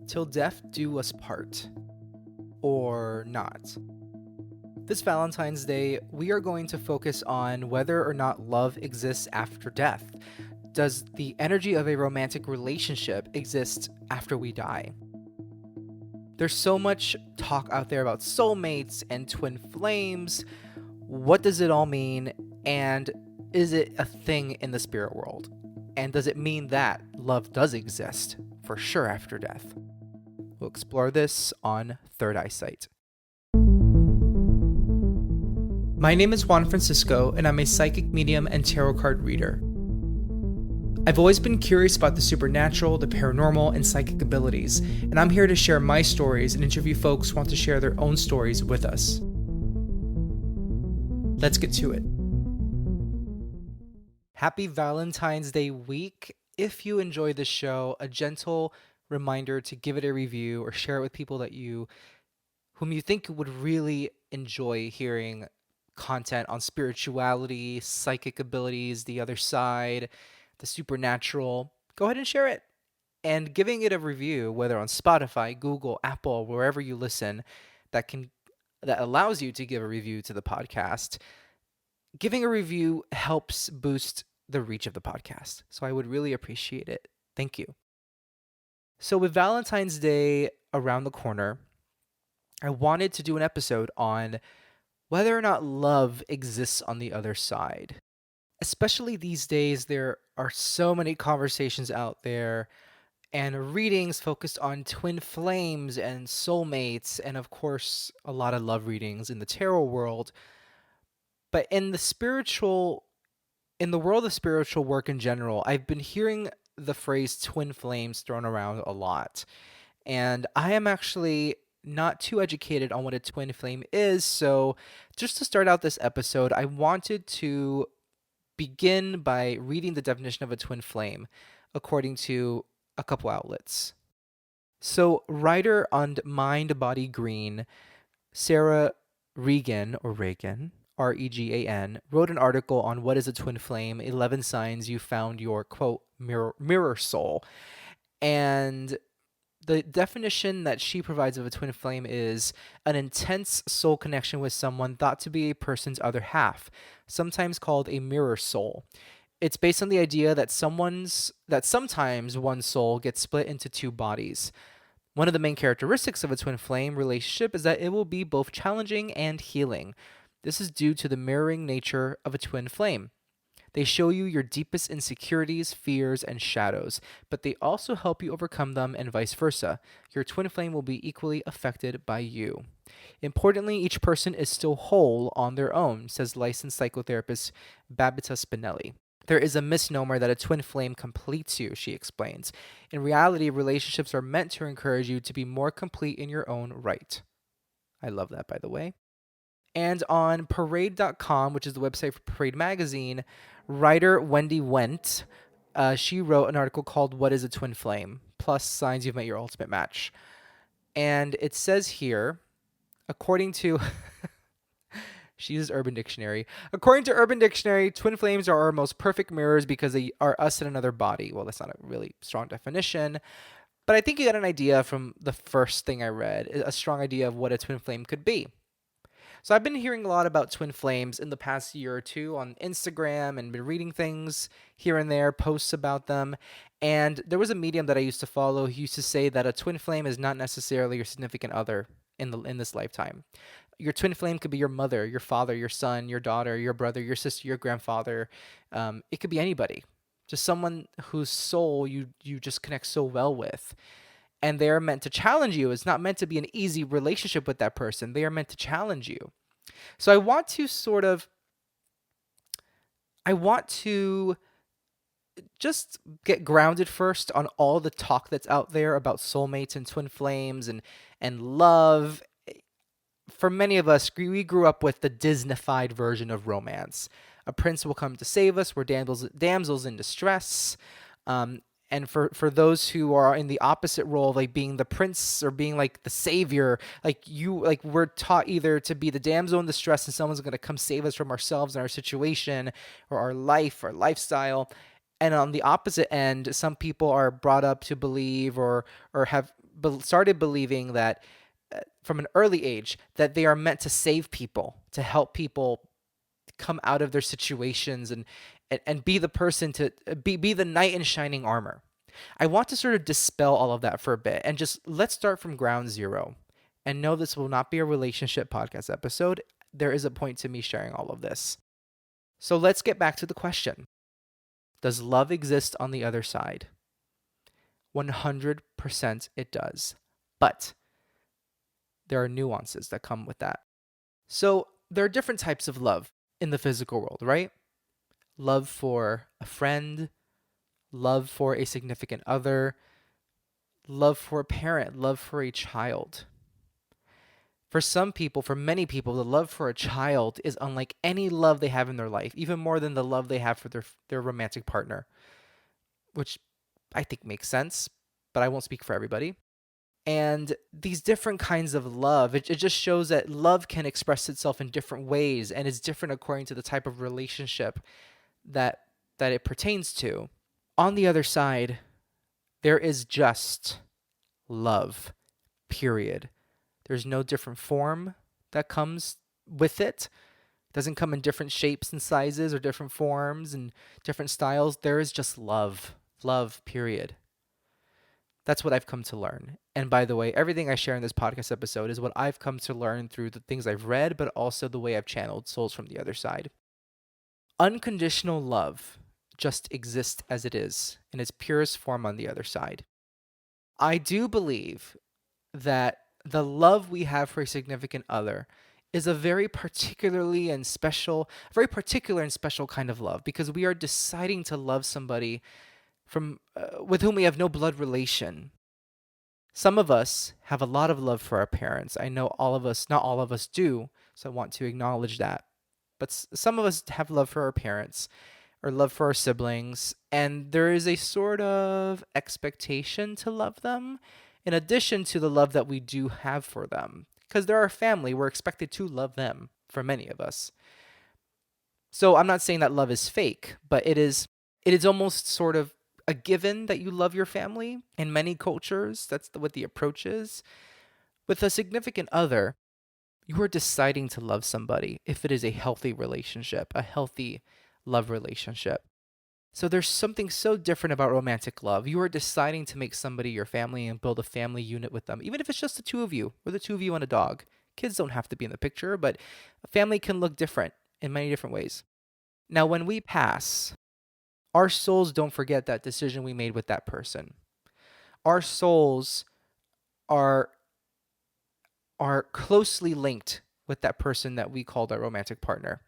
Till death do us part, or not. This Valentine's Day, we are going to focus on whether or not love exists after death. Does the energy of a romantic relationship exist after we die? There's so much talk out there about soulmates and twin flames. What does it all mean? And is it a thing in the spirit world? And does it mean that love does exist for sure after death? We'll explore this on Third Eyesight. My name is Juan Francisco, and I'm a psychic medium and tarot card reader. I've always been curious about the supernatural, the paranormal, and psychic abilities, and I'm here to share my stories and interview folks who want to share their own stories with us. Let's get to it. Happy Valentine's Day week. If you enjoy this show, a gentle reminder to give it a review or share it with people whom you think would really enjoy hearing content on spirituality, psychic abilities, the other side, the supernatural. Go ahead and share it. And giving it a review, whether on Spotify, Google, Apple, wherever you listen, that allows you to give a review to the podcast. Giving a review helps boost the reach of the podcast. So I would really appreciate it. Thank you. So with Valentine's Day around the corner, I wanted to do an episode on whether or not love exists on the other side. Especially these days, there are so many conversations out there and readings focused on twin flames and soulmates, and of course, a lot of love readings in the tarot world. But in the world of spiritual work in general, I've been hearing the phrase twin flames thrown around a lot. And I am actually not too educated on what a twin flame is. So just to start out this episode, I wanted to begin by reading the definition of a twin flame according to a couple outlets. So writer on Mind Body Green, Sarah Regan, Regan, wrote an article on what is a twin flame, 11 signs you found your, quote, mirror soul. And the definition that she provides of a twin flame is an intense soul connection with someone thought to be a person's other half, sometimes called a mirror soul. It's based on the idea that sometimes one's soul gets split into two bodies. One of the main characteristics of a twin flame relationship is that it will be both challenging and healing. This is due to the mirroring nature of a twin flame. They show you your deepest insecurities, fears, and shadows, but they also help you overcome them and vice versa. Your twin flame will be equally affected by you. Importantly, each person is still whole on their own, says licensed psychotherapist Babita Spinelli. There is a misnomer that a twin flame completes you, she explains. In reality, relationships are meant to encourage you to be more complete in your own right. I love that, by the way. And on Parade.com, which is the website for Parade Magazine, writer Wendy Wendt, she wrote an article called What is a Twin Flame? Plus Signs You've Met Your Ultimate Match. And it says here, according to... she uses Urban Dictionary. According to Urban Dictionary, twin flames are our most perfect mirrors because they are us in another body. Well, that's not a really strong definition, but I think you got an idea from the first thing I read, a strong idea of what a twin flame could be. So I've been hearing a lot about twin flames in the past year or two on Instagram and been reading things here and there, posts about them. And there was a medium that I used to follow who used to say that a twin flame is not necessarily your significant other in this lifetime. Your twin flame could be your mother, your father, your son, your daughter, your brother, your sister, your grandfather. It could be anybody, just someone whose soul you just connect so well with. And they are meant to challenge you. It's not meant to be an easy relationship with that person. They are meant to challenge you. So I want to just get grounded first on all the talk that's out there about soulmates and twin flames and love. For many of us, we grew up with the Disney-fied version of romance. A prince will come to save us. We're damsels in distress. And for those who are in the opposite role, like being the prince or being like the savior, we're taught either to be the damsel in distress and someone's going to come save us from ourselves and our situation or our life or lifestyle. And on the opposite end, some people are brought up to believe or have started believing that from an early age that they are meant to save people, to help people come out of their situations and be the person to be the knight in shining armor. I want to sort of dispel all of that for a bit and just let's start from ground zero. And no, this will not be a relationship podcast episode. There is a point to me sharing all of this. So let's get back to the question. Does love exist on the other side? 100% it does. But there are nuances that come with that. So there are different types of love in the physical world, right? Love for a friend, love for a significant other, love for a parent, love for a child. For some people, for many people, the love for a child is unlike any love they have in their life, even more than the love they have for their romantic partner, which I think makes sense, but I won't speak for everybody. And these different kinds of love, it just shows that love can express itself in different ways and is different according to the type of relationship that it pertains to. On the other side, there is just love, period. There's no different form that comes with it. It doesn't come in different shapes and sizes or different forms and different styles. There is just love, period. That's what I've come to learn. And by the way, everything I share in this podcast episode is what I've come to learn through the things I've read, but also the way I've channeled souls from the other side. Unconditional love just exists as it is in its purest form on the other side. I do believe that the love we have for a significant other is a very particular and special kind of love because we are deciding to love somebody from with whom we have no blood relation. Some of us have a lot of love for our parents. I know not all of us do, so I want to acknowledge that. But some of us have love for our parents or love for our siblings, and there is a sort of expectation to love them in addition to the love that we do have for them. Because they're our family, we're expected to love them for many of us. So I'm not saying that love is fake, but it is almost sort of a given that you love your family in many cultures. That's what the approach is. With a significant other, you are deciding to love somebody if it is a healthy relationship, a healthy love relationship. So there's something so different about romantic love. You are deciding to make somebody your family and build a family unit with them, even if it's just the two of you or the two of you and a dog. Kids don't have to be in the picture, but a family can look different in many different ways. Now, when we pass, our souls don't forget that decision we made with that person. Our souls are closely linked with that person that we called our romantic partner.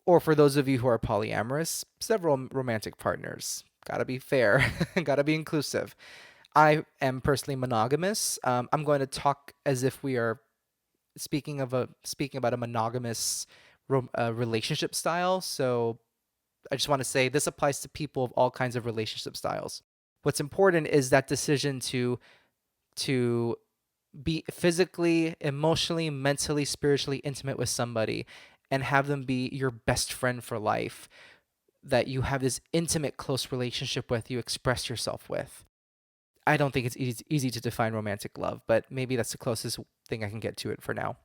Or for those of you who are polyamorous, several romantic partners. Gotta be fair, gotta be inclusive. I am personally monogamous. I'm going to talk as if we are speaking about a monogamous relationship style. So I just want to say this applies to people of all kinds of relationship styles. What's important is that decision to be physically, emotionally, mentally, spiritually intimate with somebody and have them be your best friend for life, that you have this intimate, close relationship with, you express yourself with. I don't think it's easy to define romantic love, but maybe that's the closest thing I can get to it for now.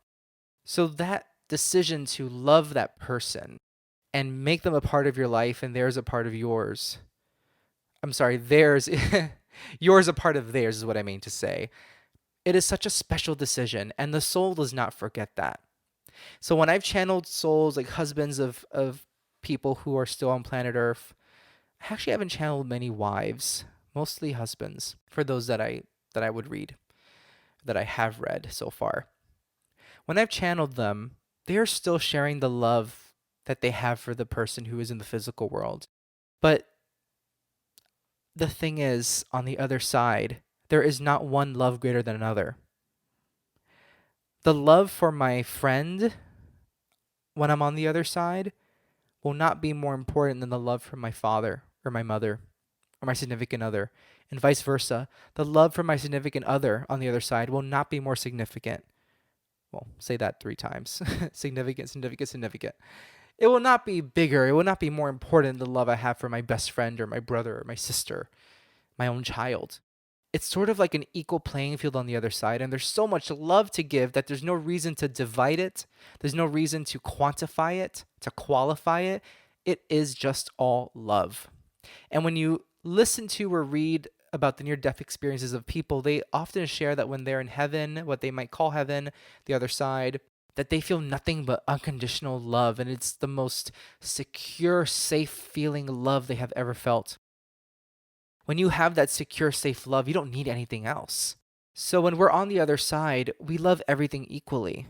So that decision to love that person and make them a part of your life and theirs a part of yours. I'm sorry, theirs, yours a part of theirs is what I mean to say. It is such a special decision, and the soul does not forget that. So when I've channeled souls, like husbands of people who are still on planet Earth, I actually haven't channeled many wives, mostly husbands, for those that I would read, that I have read so far. When I've channeled them, they are still sharing the love that they have for the person who is in the physical world. But the thing is, on the other side, there is not one love greater than another. The love for my friend when I'm on the other side will not be more important than the love for my father or my mother or my significant other, and vice versa. The love for my significant other on the other side will not be more significant. Well, say that 3 times. Significant, significant, significant. It will not be bigger. It will not be more important than the love I have for my best friend or my brother or my sister, my own child. it's sort of like an equal playing field on the other side. And there's so much love to give that there's no reason to divide it. There's no reason to quantify it, to qualify it. It is just all love. And when you listen to or read about the near death experiences of people, they often share that when they're in heaven, what they might call heaven, the other side, that they feel nothing but unconditional love. And it's the most secure, safe feeling love they have ever felt. When you have that secure, safe love, you don't need anything else. So when we're on the other side, we love everything equally.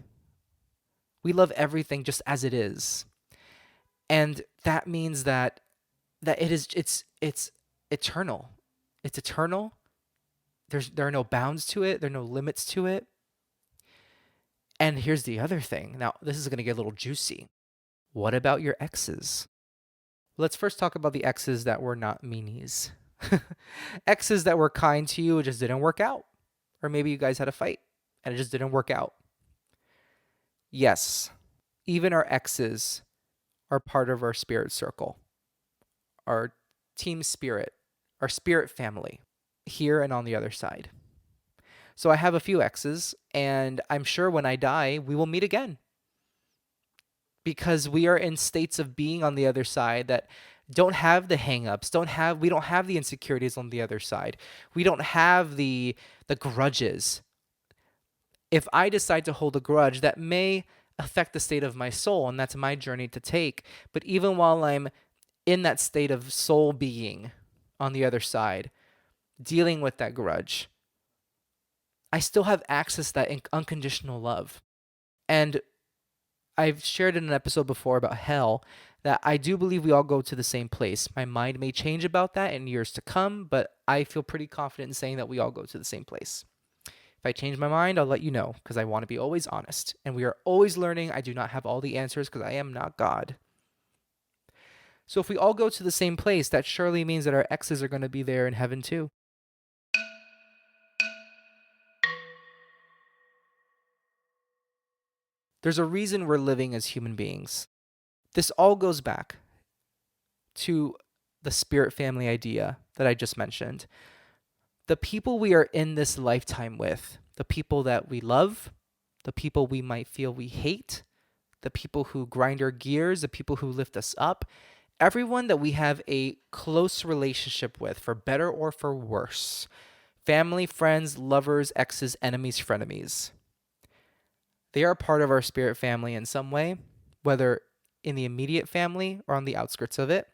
We love everything just as it is. And that means that it's eternal. It's eternal. There are no bounds to it. There are no limits to it. And here's the other thing. Now, this is going to get a little juicy. What about your exes? Let's first talk about the exes that were not meanies. Exes that were kind to you, it just didn't work out. Or maybe you guys had a fight and it just didn't work out. Yes, even our exes are part of our spirit circle, our team spirit, our spirit family, here and on the other side. So I have a few exes, and I'm sure when I die, we will meet again because we are in states of being on the other side that don't have the hangups, we don't have the insecurities on the other side. We don't have the grudges. If I decide to hold a grudge, that may affect the state of my soul, and that's my journey to take. But even while I'm in that state of soul being on the other side, dealing with that grudge, I still have access to that unconditional love. And I've shared in an episode before about hell that I do believe we all go to the same place. My mind may change about that in years to come, but I feel pretty confident in saying that we all go to the same place. If I change my mind, I'll let you know because I want to be always honest. And we are always learning. I do not have all the answers because I am not God. So if we all go to the same place, that surely means that our exes are going to be there in heaven too. There's a reason we're living as human beings. This all goes back to the spirit family idea that I just mentioned. The people we are in this lifetime with, the people that we love, the people we might feel we hate, the people who grind our gears, the people who lift us up, everyone that we have a close relationship with, for better or for worse. Family, friends, lovers, exes, enemies, frenemies. They are part of our spirit family in some way, whether in the immediate family or on the outskirts of it.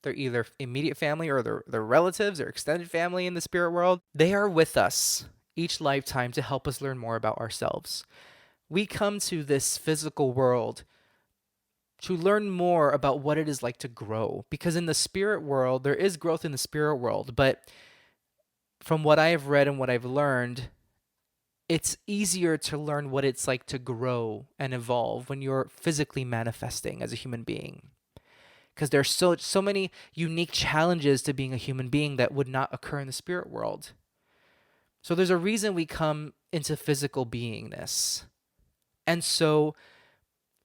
They're either immediate family or they're relatives or extended family in the spirit world. They are with us each lifetime to help us learn more about ourselves. We come to this physical world to learn more about what it is like to grow. Because in the spirit world, there is growth in the spirit world. But from what I have read and what I've learned, it's easier to learn what it's like to grow and evolve when you're physically manifesting as a human being. Because there's so many unique challenges to being a human being that would not occur in the spirit world. So there's a reason we come into physical beingness. And so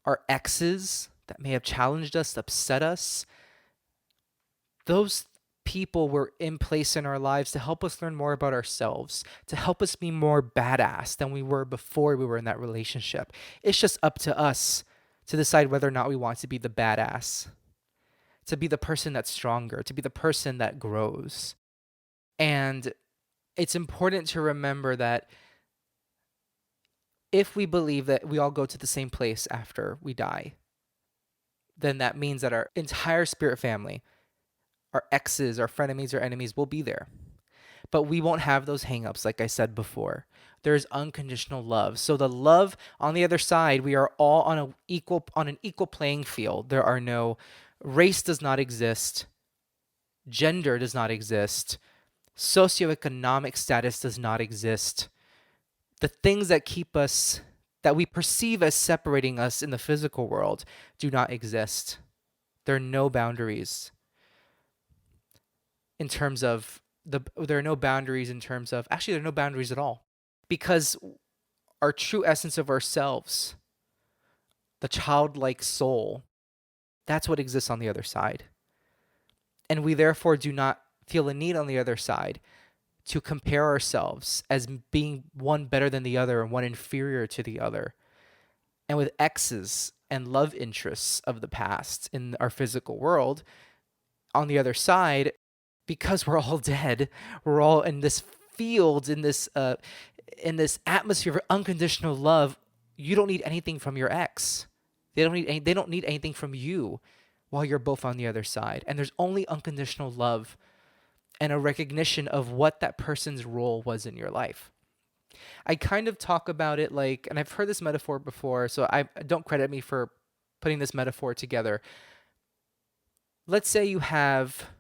our exes that may have challenged us, upset us, those people were in place in our lives to help us learn more about ourselves, to help us be more badass than we were before we were in that relationship. It's just up to us to decide whether or not we want to be the badass, to be the person that's stronger, to be the person that grows. And it's important to remember that if we believe that we all go to the same place after we die, then that means that our entire spirit family, our exes, our frenemies, our enemies will be there. But we won't have those hangups, like I said before. There's unconditional love. So the love on the other side, we are all on an equal playing field. There are no race does not exist, gender does not exist, socioeconomic status does not exist. The things that keep us, that we perceive as separating us in the physical world, do not exist. There are no boundaries in terms of there are no boundaries in terms of, actually, there are no boundaries at all. Because our true essence of ourselves, the childlike soul, that's what exists on the other side. And we therefore do not feel a need on the other side to compare ourselves as being one better than the other and one inferior to the other. And with exes and love interests of the past in our physical world, on the other side, because we're all dead, we're all in this field, in this atmosphere of unconditional love. You don't need anything from your ex. They don't need anything from you while you're both on the other side. And there's only unconditional love and a recognition of what that person's role was in your life. I kind of talk about it like, and I've heard this metaphor before, so I don't credit me for putting this metaphor together. Let's say you have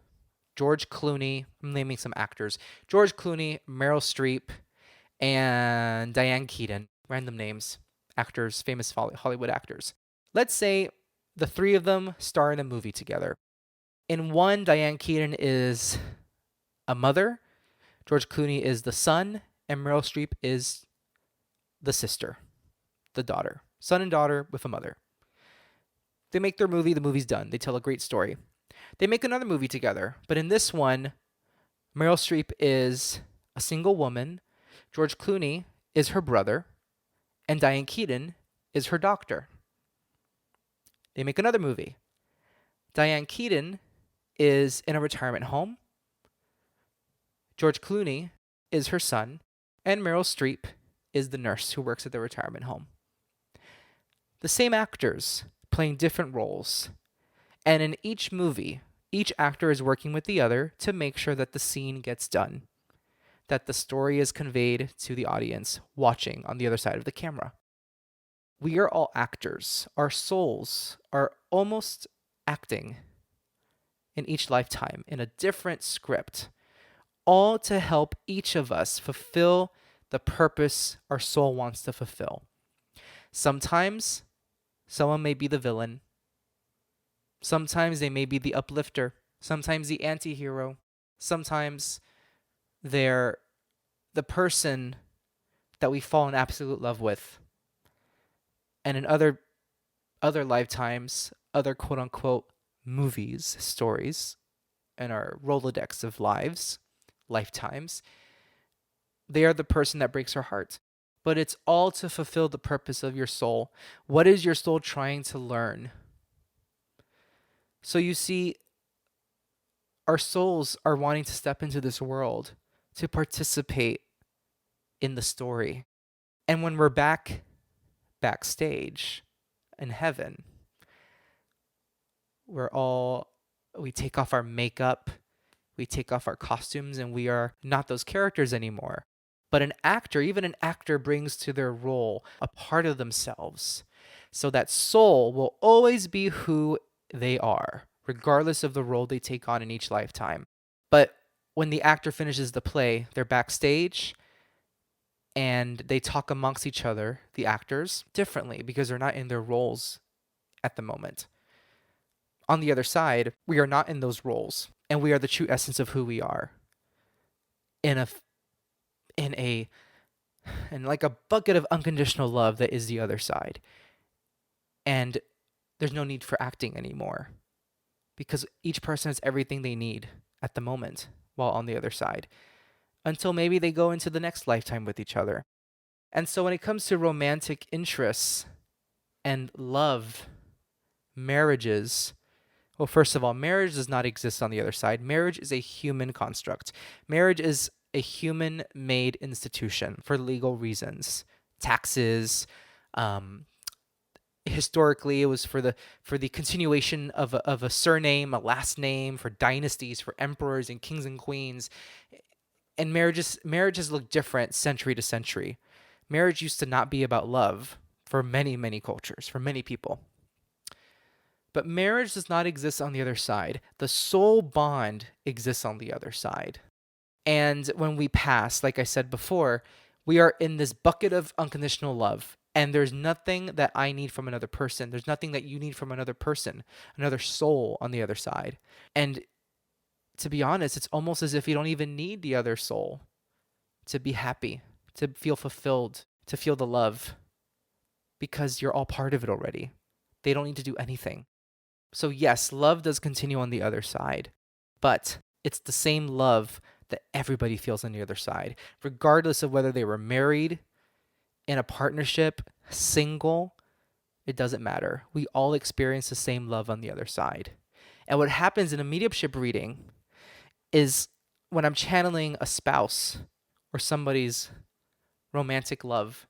George Clooney, I'm naming some actors, George Clooney, Meryl Streep, and Diane Keaton, random names, actors, famous Hollywood actors. Let's say the three of them star in a movie together. In one, Diane Keaton is a mother, George Clooney is the son, and Meryl Streep is the sister, the daughter. Son and daughter with a mother. They make their movie, the movie's done. They tell a great story. They make another movie together, but in this one, Meryl Streep is a single woman, George Clooney is her brother, and Diane Keaton is her doctor. They make another movie. Diane Keaton is in a retirement home, George Clooney is her son, and Meryl Streep is the nurse who works at the retirement home. The same actors playing different roles. And in each movie, each actor is working with the other to make sure that the scene gets done, that the story is conveyed to the audience watching on the other side of the camera. We are all actors. Our souls are almost acting in each lifetime in a different script, all to help each of us fulfill the purpose our soul wants to fulfill. Sometimes someone may be the villain. Sometimes they may be the uplifter. Sometimes the anti-hero. Sometimes they're the person that we fall in absolute love with. And in other lifetimes, other quote-unquote movies, stories, and our Rolodex of lifetimes, they are the person that breaks our heart. But it's all to fulfill the purpose of your soul. What is your soul trying to learn? So you see, our souls are wanting to step into this world to participate in the story. And when we're backstage in heaven, we take off our makeup, we take off our costumes, and we are not those characters anymore. But even an actor brings to their role a part of themselves. So that soul will always be who they are, regardless of the role they take on in each lifetime. But when the actor finishes the play, they're backstage and they talk amongst each other, the actors, differently because they're not in their roles at the moment. On the other side, we are not in those roles, and we are the true essence of who we are. In like a bucket of unconditional love that is the other side. And there's no need for acting anymore because each person has everything they need at the moment while on the other side until maybe they go into the next lifetime with each other. And so when it comes to romantic interests and love, marriages, well, first of all, marriage does not exist on the other side. Marriage is a human construct. Marriage is a human-made institution for legal reasons. Taxes, historically, it was for the continuation of a surname, a last name, for dynasties, for emperors and kings and queens. And marriages look different century to century. Marriage used to not be about love for many, many cultures, for many people. But marriage does not exist on the other side. The soul bond exists on the other side. And when we pass, like I said before, we are in this bucket of unconditional love. And there's nothing that I need from another person. There's nothing that you need from another person, another soul on the other side. And to be honest, it's almost as if you don't even need the other soul to be happy, to feel fulfilled, to feel the love, because you're all part of it already. They don't need to do anything. So yes, love does continue on the other side, but it's the same love that everybody feels on the other side, regardless of whether they were married, in a partnership, single. It doesn't matter. We all experience the same love on the other side. And what happens in a mediumship reading is when I'm channeling a spouse or somebody's romantic love,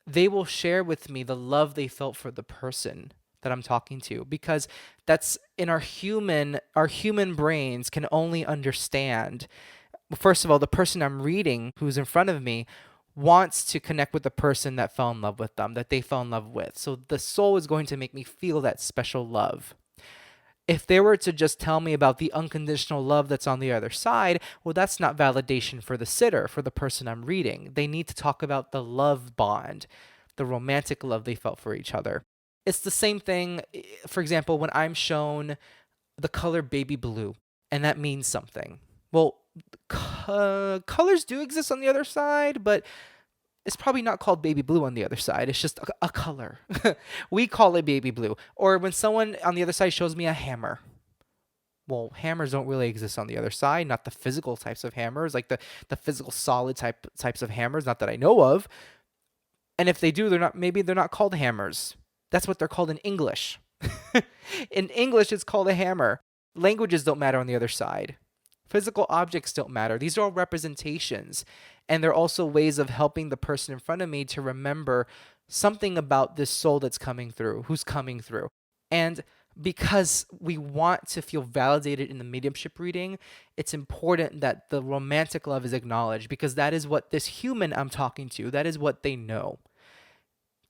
they will share with me the love they felt for the person that I'm talking to, because that's in our human brains can only understand. First of all, the person I'm reading who's in front of me wants to connect with the person that fell in love with them, that they fell in love with. So the soul is going to make me feel that special love. If they were to just tell me about the unconditional love that's on the other side, well, that's not validation for the sitter, for the person I'm reading. They need to talk about the love bond, the romantic love they felt for each other. It's the same thing, for example, when I'm shown the color baby blue, and that means something. Well, colors do exist on the other side, but it's probably not called baby blue on the other side. It's just a color. We call it baby blue. Or when someone on the other side shows me a hammer. Well, hammers don't really exist on the other side, not the physical types of hammers, like the physical solid types of hammers, not that I know of. And if they do, they're not called hammers. That's what they're called in English. In English, it's called a hammer. Languages don't matter on the other side. Physical objects don't matter. These are all representations. And they're also ways of helping the person in front of me to remember something about this soul that's coming through, who's coming through. And because we want to feel validated in the mediumship reading, it's important that the romantic love is acknowledged, because that is what this human I'm talking to, that is what they know.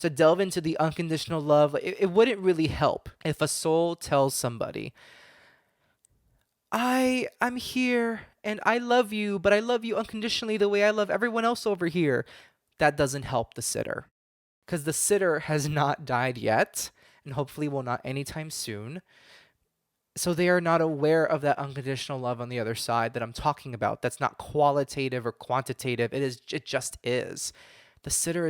To delve into the unconditional love, it wouldn't really help if a soul tells somebody, I'm here and I love you, but I love you unconditionally the way I love everyone else over here. That doesn't help the sitter, because the sitter has not died yet, and hopefully will not anytime soon. So they are not aware of that unconditional love on the other side that I'm talking about. That's not qualitative or quantitative. It just is. The sitter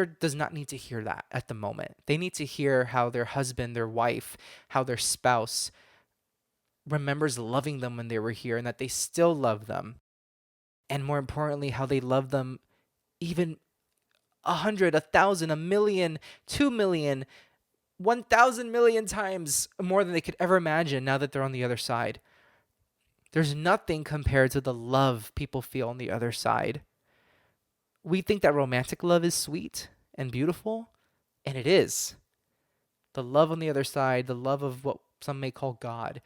does not need to hear that at the moment. They need to hear how their husband, their wife, how their spouse remembers loving them when they were here, and that they still love them. And more importantly, how they love them even 100, 1,000, a million, 2 million, 1,000 million times more than they could ever imagine now that they're on the other side. There's nothing compared to the love people feel on the other side. We think that romantic love is sweet and beautiful, and it is. The love on the other side, the love of what some may call God,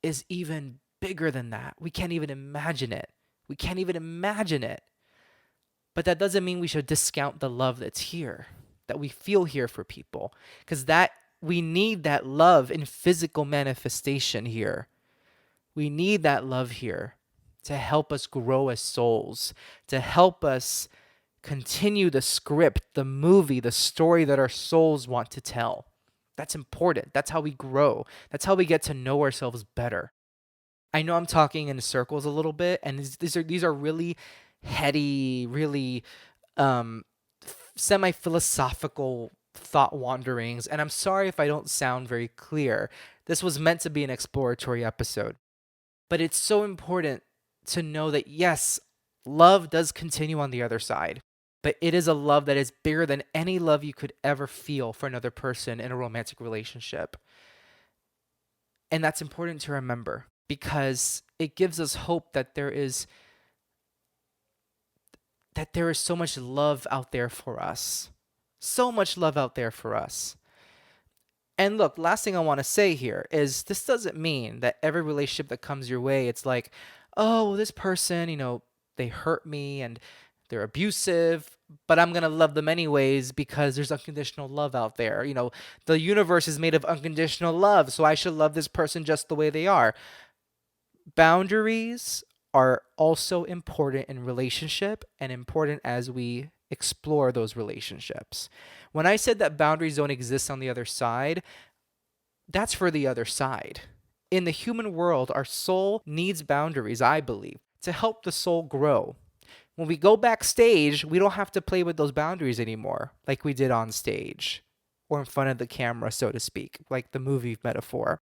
is even bigger than that. We can't even imagine it. We can't even imagine it. But that doesn't mean we should discount the love that's here, that we feel here for people, because that we need that love in physical manifestation here. We need that love here to help us grow as souls, to help us continue the script, the movie, the story that our souls want to tell. That's important. That's how we grow. That's how we get to know ourselves better. I know I'm talking in circles a little bit, and these are really heady, really semi-philosophical thought wanderings, and I'm sorry if I don't sound very clear. This was meant to be an exploratory episode. But it's so important to know that, yes, love does continue on the other side. But it is a love that is bigger than any love you could ever feel for another person in a romantic relationship. And that's important to remember, because it gives us hope that there is so much love out there for us. So much love out there for us. And look, last thing I want to say here is this doesn't mean that every relationship that comes your way, it's like, oh, this person, they hurt me and they're abusive, but I'm going to love them anyways because there's unconditional love out there. The universe is made of unconditional love, so I should love this person just the way they are. Boundaries are also important in relationship and important as we explore those relationships. When I said that boundaries don't exist on the other side, that's for the other side. In the human world, our soul needs boundaries, I believe, to help the soul grow. When we go backstage, we don't have to play with those boundaries anymore like we did on stage or in front of the camera, so to speak, like the movie metaphor.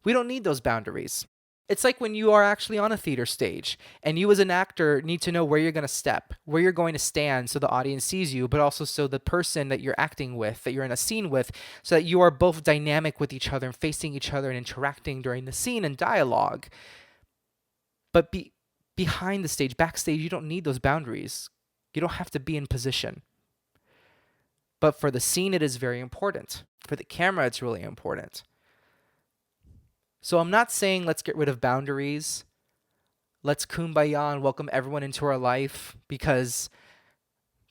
We don't need those boundaries. It's like when you are actually on a theater stage and you as an actor need to know where you're going to step, where you're going to stand so the audience sees you, but also so the person that you're acting with, that you're in a scene with, so that you are both dynamic with each other and facing each other and interacting during the scene and dialogue. But behind the stage, backstage, you don't need those boundaries. You don't have to be in position. But for the scene, it is very important. For the camera, it's really important. So I'm not saying let's get rid of boundaries. Let's kumbaya and welcome everyone into our life because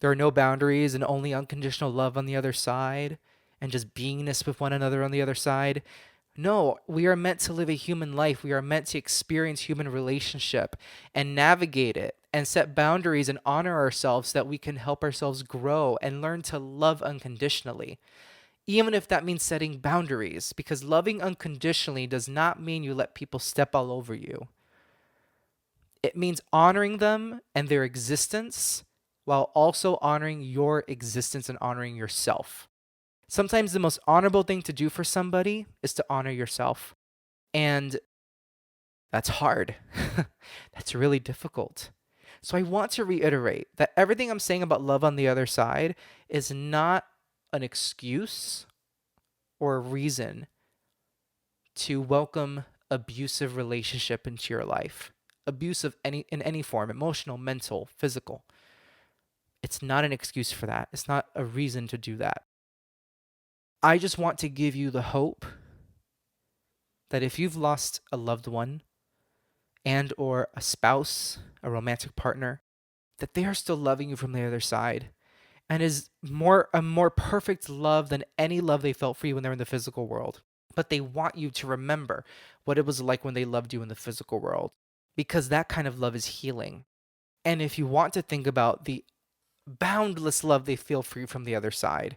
there are no boundaries and only unconditional love on the other side and just beingness with one another on the other side. No, we are meant to live a human life. We are meant to experience human relationship and navigate it and set boundaries and honor ourselves so that we can help ourselves grow and learn to love unconditionally. Even if that means setting boundaries, because loving unconditionally does not mean you let people step all over you. It means honoring them and their existence while also honoring your existence and honoring yourself. Sometimes the most honorable thing to do for somebody is to honor yourself. And that's hard. That's really difficult. So I want to reiterate that everything I'm saying about love on the other side is not an excuse or a reason to welcome abusive relationship into your life. Abuse of in any form, emotional, mental, physical. It's not an excuse for that. It's not a reason to do that. I just want to give you the hope that if you've lost a loved one and or a spouse, a romantic partner, that they are still loving you from the other side and is a more perfect love than any love they felt for you when they're in the physical world. But they want you to remember what it was like when they loved you in the physical world, because that kind of love is healing. And if you want to think about the boundless love they feel for you from the other side,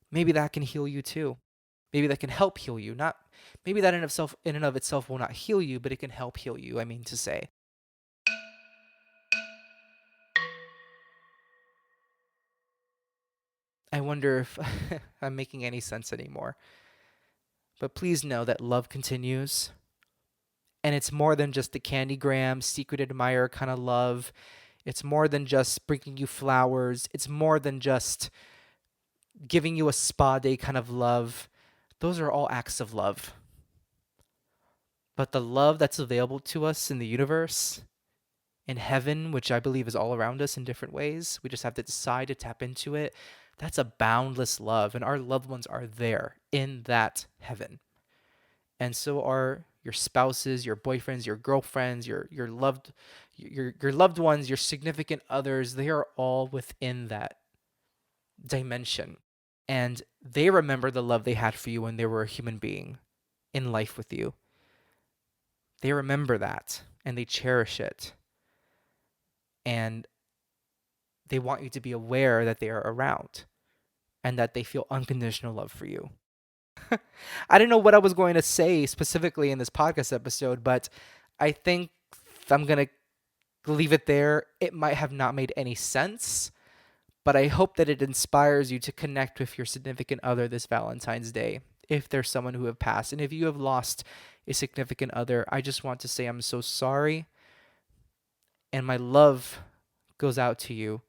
maybe that can heal you too. Maybe that can help heal you. Not maybe that in and of itself will not heal you, but it can help heal you, I mean to say. I wonder if I'm making any sense anymore. But please know that love continues. And it's more than just the Candygram, secret admirer kind of love. It's more than just bringing you flowers. It's more than just giving you a spa day kind of love. Those are all acts of love. But the love that's available to us in the universe, in heaven, which I believe is all around us in different ways, we just have to decide to tap into it. That's a boundless love. And our loved ones are there in that heaven. And so are your spouses, your boyfriends, your girlfriends, your loved ones, your significant others. They are all within that dimension. And they remember the love they had for you when they were a human being in life with you. They remember that and they cherish it. And they want you to be aware that they are around and that they feel unconditional love for you. I didn't know what I was going to say specifically in this podcast episode, but I think I'm going to leave it there. It might have not made any sense, but I hope that it inspires you to connect with your significant other this Valentine's Day, if there's someone who have passed. And if you have lost a significant other, I just want to say I'm so sorry. And my love goes out to you.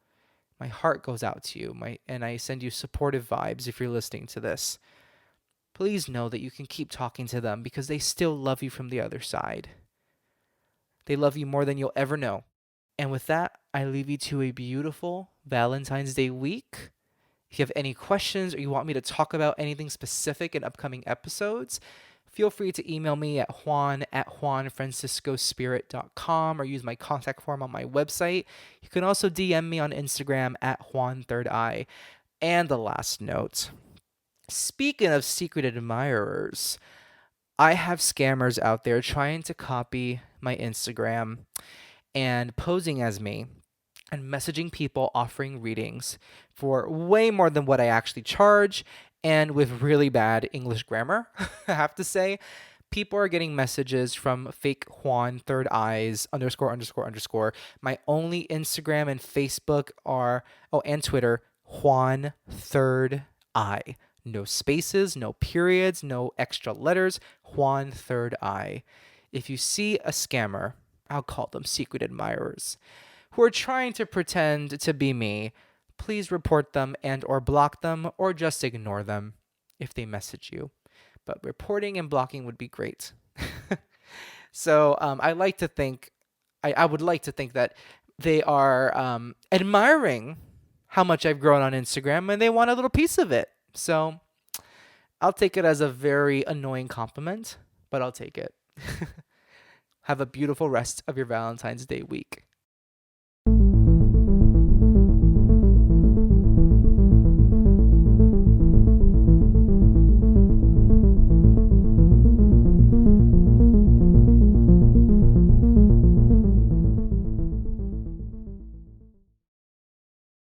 My heart goes out to you. And I send you supportive vibes if you're listening to this. Please know that you can keep talking to them because they still love you from the other side. They love you more than you'll ever know. And with that, I leave you to a beautiful Valentine's Day week. If you have any questions or you want me to talk about anything specific in upcoming episodes, feel free to email me at juan@juanfranciscospirit.com or use my contact form on my website. You can also DM me on Instagram at juan3rd And the last note, speaking of secret admirers, I have scammers out there trying to copy my Instagram and posing as me and messaging people offering readings for way more than what I actually charge and with really bad English grammar, I have to say. People are getting messages from fake Juan third eyes ____. My only Instagram and Facebook are, and Twitter, Juan third eye. No spaces, no periods, no extra letters. Juan third eye. If you see a scammer, I'll call them secret admirers, who are trying to pretend to be me, please report them and or block them or just ignore them if they message you. But reporting and blocking would be great. So I like to think, I would like to think that they are admiring how much I've grown on Instagram and they want a little piece of it. So I'll take it as a very annoying compliment, but I'll take it. Have a beautiful rest of your Valentine's Day week.